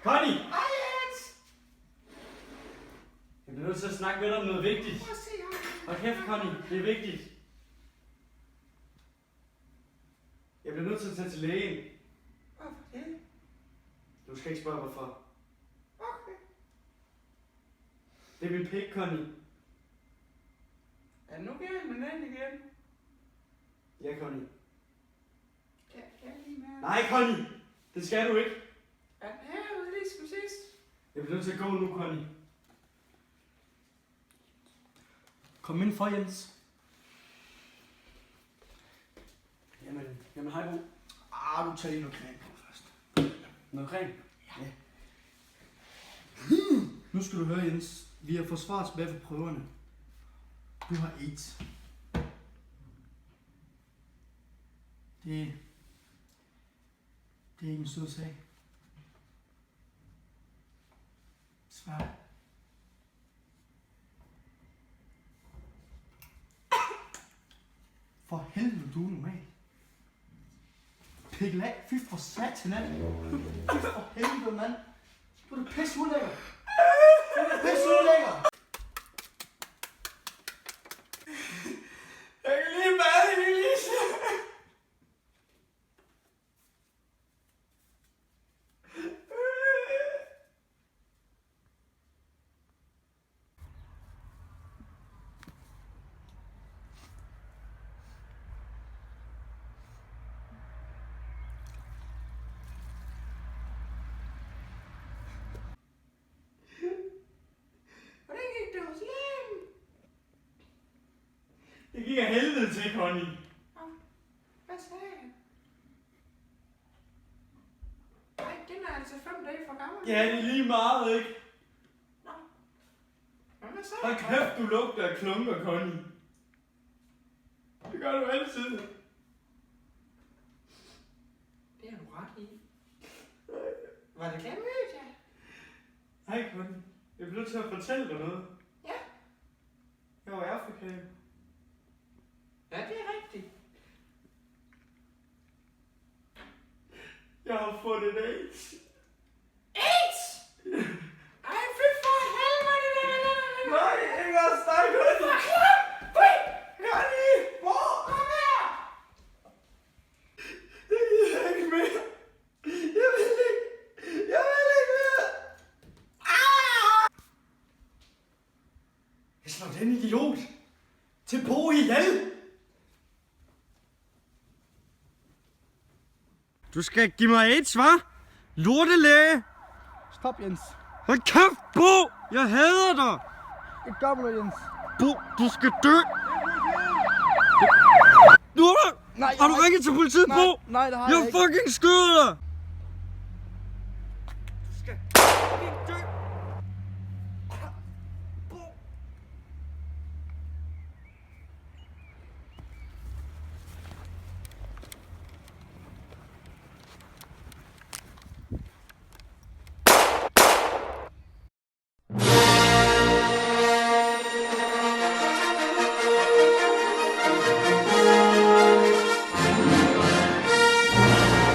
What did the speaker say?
Connie! Jeg bliver nødt til at snakke med dig om noget vigtigt. Hold kæft, Connie. Det er vigtigt. Jeg bliver nødt til at tage til lægen. Hvorfor det? Du skal ikke spørge hvorfor. Okay. Det er min pik, Connie. Er du nu gerne med den igen? Ja, Connie. Kan jeg lige med? Nej, Connie! Det skal du ikke. Er den herude lige som sidst? Jeg bliver nødt til at gå nu, Connie. Kom ind for, Jens. Jamen hej, Bo. Du tager lige noget creme på først. Noget creme? Ja. Nu skal du høre, Jens. Vi har fået svar tilbage fra prøverne. Du har AIDS. Det er ikke en sød sag. Svar. For helvede, du er normal. Pikkel af. Fy for satan af. Fy for helvede, mand. Du er da pisse ulækker. Du er da pisse ulækker. Jeg kan lige bade i Lise. Hvordan gik det hos lægen? Det gik af helvede til, Connie. Hvad sagde jeg? Nej, den er altså 5 dage for gammel. Ja, det er lige meget, ikke? Nå. Men hvad sagde Hold jeg? kæft, du lugter af klunker, Connie. Det gør du altid. Det har du ret i. Var det klamydia? Hej, Connie. Jeg bliver nødt til at fortælle dig noget. Ja. Jeg var i Afrika. Ja, det er rigtigt. Jeg har fundet AIDS. AIDS! Ej, fy for helvede! Nej, ikke også dig, Connie. Fy! Connie! Hvor? Kom her! Det gider jeg ikke mere. Jeg vil ikke. Jeg vil ikke mere. Jeg slår den idiot til Bo ihjel. Du skal give mig AIDS, hva'? Lortelæge! Stop, Jens. Hold kæft, Bo! Jeg hader dig! Ikke gør mig noget, Jens. Bo, du skal dø! Nu er der! Nej, Har du ringet til politiet, Bo? Nej, det har jeg Jeg ikke. fucking skyder dig!